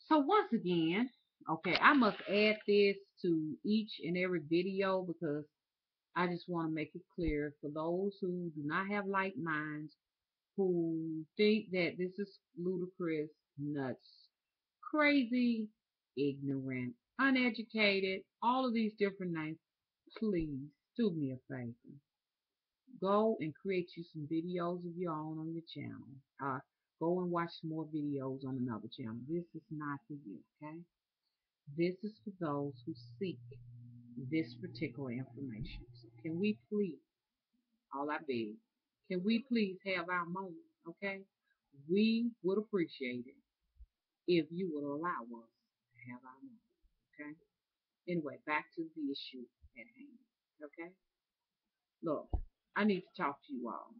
So once again, okay, I must add this to each and every video because I just want to make it clear for those who do not have light minds, who think that this is ludicrous, nuts, crazy, ignorant, uneducated, all of these different names. Please do me a favor. Go and create you some videos of your own on your channel. Go and watch some more videos on another channel. This is not for you, okay? This is for those who seek this particular information. So can we please, all I beg, can we please have our moment, okay? We would appreciate it if you would allow us to have our moment, okay? Anyway, back to the issue at hand, okay? Look, I need to talk to you all.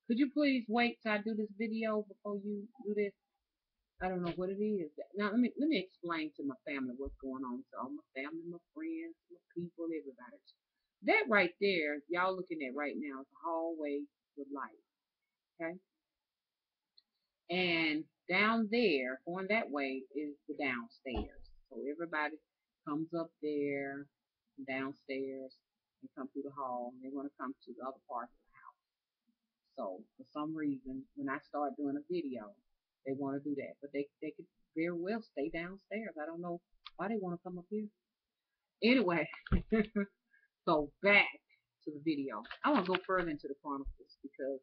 Could you please wait till I do this video before you do this? I don't know what it is. Now let me explain to my family what's going on. So all my family, my friends, my people, everybody. That right there, y'all looking at right now is a hallway with light. Okay? And down there, going that way, is the downstairs. So everybody comes up there, downstairs, and come through the hall, and they want to come to the other part of the house. So for some reason, when I start doing a video, they want to do that, but they could very well stay downstairs. I don't know why they want to come up here. Anyway, so back to the video. I want to go further into the Chronicles because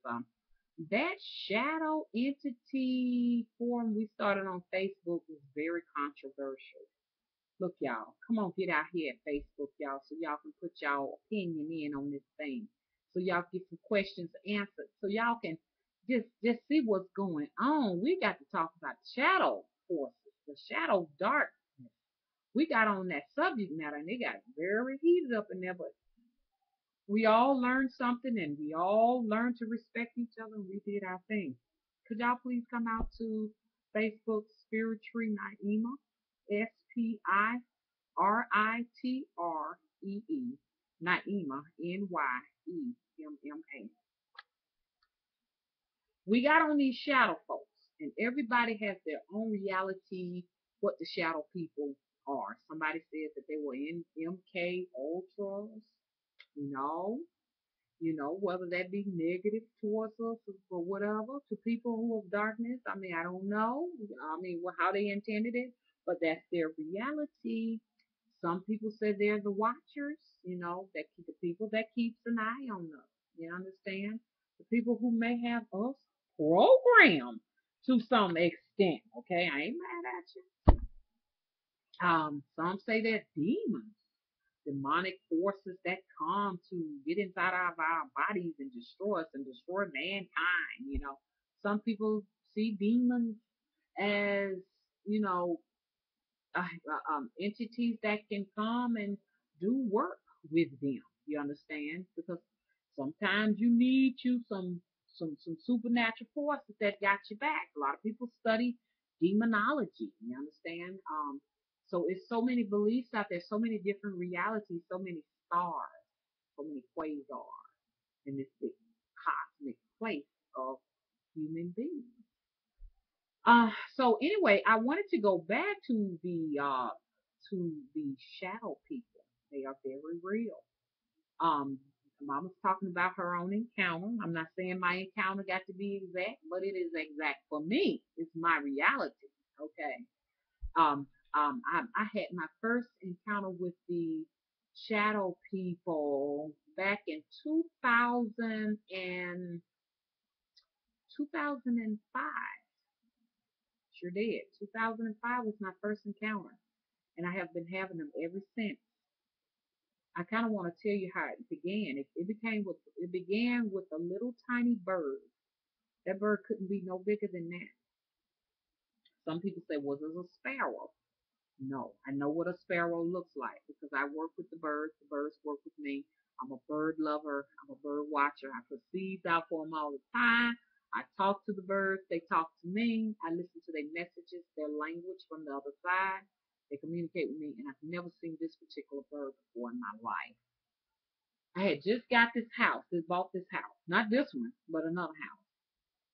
that shadow entity forum we started on Facebook was very controversial. Look, y'all, come on, get out here at Facebook, y'all, so y'all can put y'all opinion in on this thing. So y'all get some questions answered. So y'all can just see what's going on. We got to talk about shadow forces, the shadow darkness. We got on that subject matter and they got very heated up in there, but we all learned something and we all learned to respect each other and we did our thing. Could y'all please come out to Facebook Spiritree Naima, Spiritree, Naima, Nyemma. We got on these shadow folks, and everybody has their own reality, what the shadow people are. Somebody said that they were in MK Ultras, you know, whether that be negative towards us or whatever, to people who have darkness. I mean, I don't know. I mean, how they intended it, but that's their reality. Some people say they're the watchers, that keep the people that keeps an eye on us. You understand? The people who may have us programmed to some extent. Okay, I ain't mad at you. Some say they're demons, demonic forces that come to get inside of our bodies and destroy us and destroy mankind. Some people see demons as, you know, entities that can come and do work with them. You understand? Because sometimes you need some supernatural forces that got your back. A lot of people study demonology. You understand? So it's so many beliefs out there, so many different realities, so many stars, so many quasars in this big cosmic place of human beings. So anyway, I wanted to go back to the shadow people. They are very real. Um, Mama's talking about her own encounter. I'm not saying my encounter got to be exact, but it is exact for me. It's my reality. Okay. I had my first encounter with the shadow people back in 2005. Sure did. 2005 was my first encounter, and I have been having them ever since. I kind of want to tell you how it began. It began with a little tiny bird. That bird couldn't be no bigger than that. Some people say, "Was it a sparrow?" No, I know what a sparrow looks like because I work with the birds. The birds work with me. I'm a bird lover. I'm a bird watcher. I put seeds out for them all the time. I talk to the birds. They talk to me. I listen to their messages, their language from the other side. They communicate with me, and I've never seen this particular bird before in my life. I had just got this house, just bought this house. Not this one, but another house.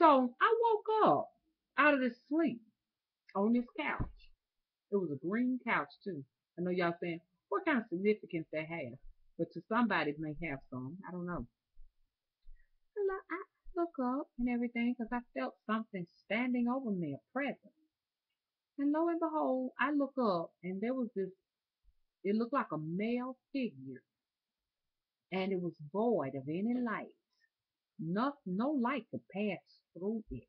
So I woke up out of this sleep on this couch. It was a green couch too. I know y'all saying what kind of significance that has, but to somebody it may have some. I don't know. I look up and everything because I felt something standing over me, a presence. And lo and behold, I look up and there was this. It looked like a male figure, and it was void of any light. No light could pass through it.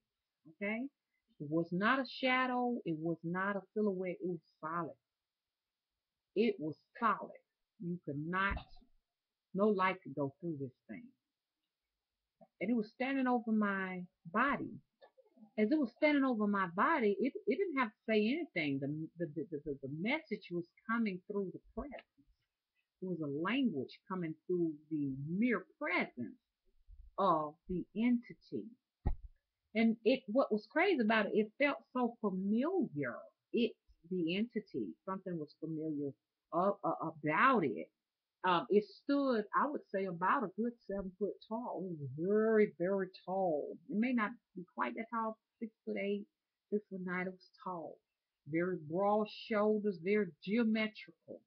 Okay, it was not a shadow. It was not a silhouette. It was solid. It was solid. You could not. No light could go through this thing, and it was standing over my body. As it was standing over my body, it didn't have to say anything. The message was coming through the presence. It was a language coming through the mere presence of the entity. And it what was crazy about it, it felt so familiar. It the entity, something was familiar about it. It stood, I would say, about a good 7 foot tall. It was very, very tall. It may not be quite that tall, 6 foot 8, 6 foot 9. It was tall, very broad shoulders, very geometrical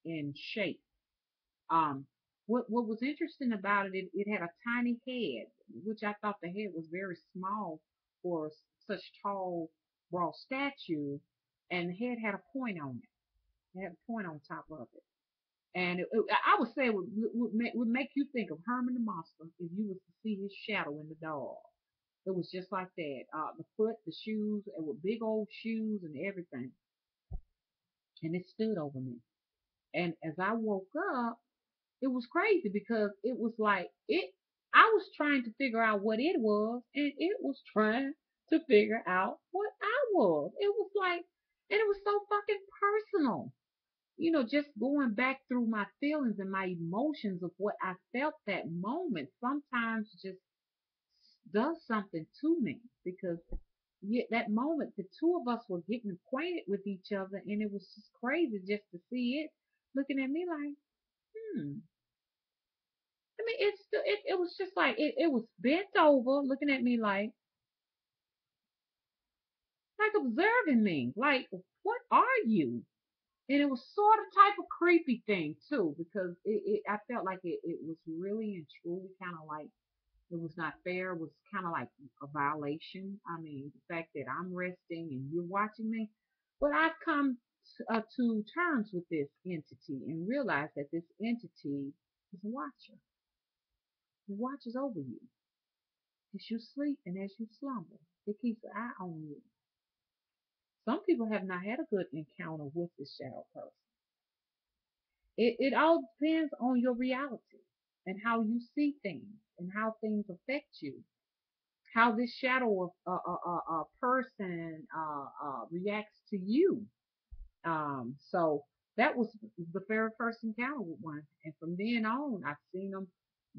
in shape. Um, what was interesting about it, it had a tiny head, which I thought the head was very small for such tall, broad stature, and the head had a point on it. It had a point on top of it. And I would say would make you think of Herman the Monster if you was to see his shadow in the dark. It was just like that. The foot, the shoes, and with big old shoes and everything. And it stood over me. And as I woke up, it was crazy because it was like it. I was trying to figure out what it was, and it was trying to figure out what I was. It was like, and it was so fucking personal. Just going back through my feelings and my emotions of what I felt that moment sometimes just does something to me because that moment, the two of us were getting acquainted with each other, and it was just crazy just to see it looking at me like, hmm. I mean, it was just like it was bent over, looking at me like observing me, like what are you? And it was sort of type of creepy thing too, because I felt like it was really and truly kind of like it was not fair. It was kind of like a violation. I mean, the fact that I'm resting and you're watching me, but I've come to terms with this entity and realized that this entity is a watcher. It watches over you as you sleep and as you slumber. It keeps an eye on you. Some people have not had a good encounter with this shadow person. It all depends on your reality and how you see things and how things affect you. How this shadow of a person reacts to you. So that was the very first encounter with one, and from then on, I've seen them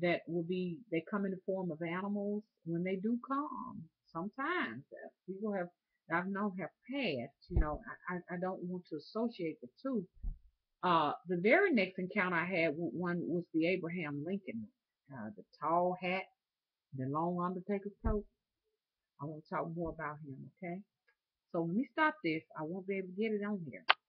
that will be they come in the form of animals when they do come. Sometimes people have I've known have passed. I don't want to associate the two. The very next encounter I had with one was the Abraham Lincoln, the tall hat, the long Undertaker's coat. I want to talk more about him, okay? So let me stop this. I won't be able to get it on here.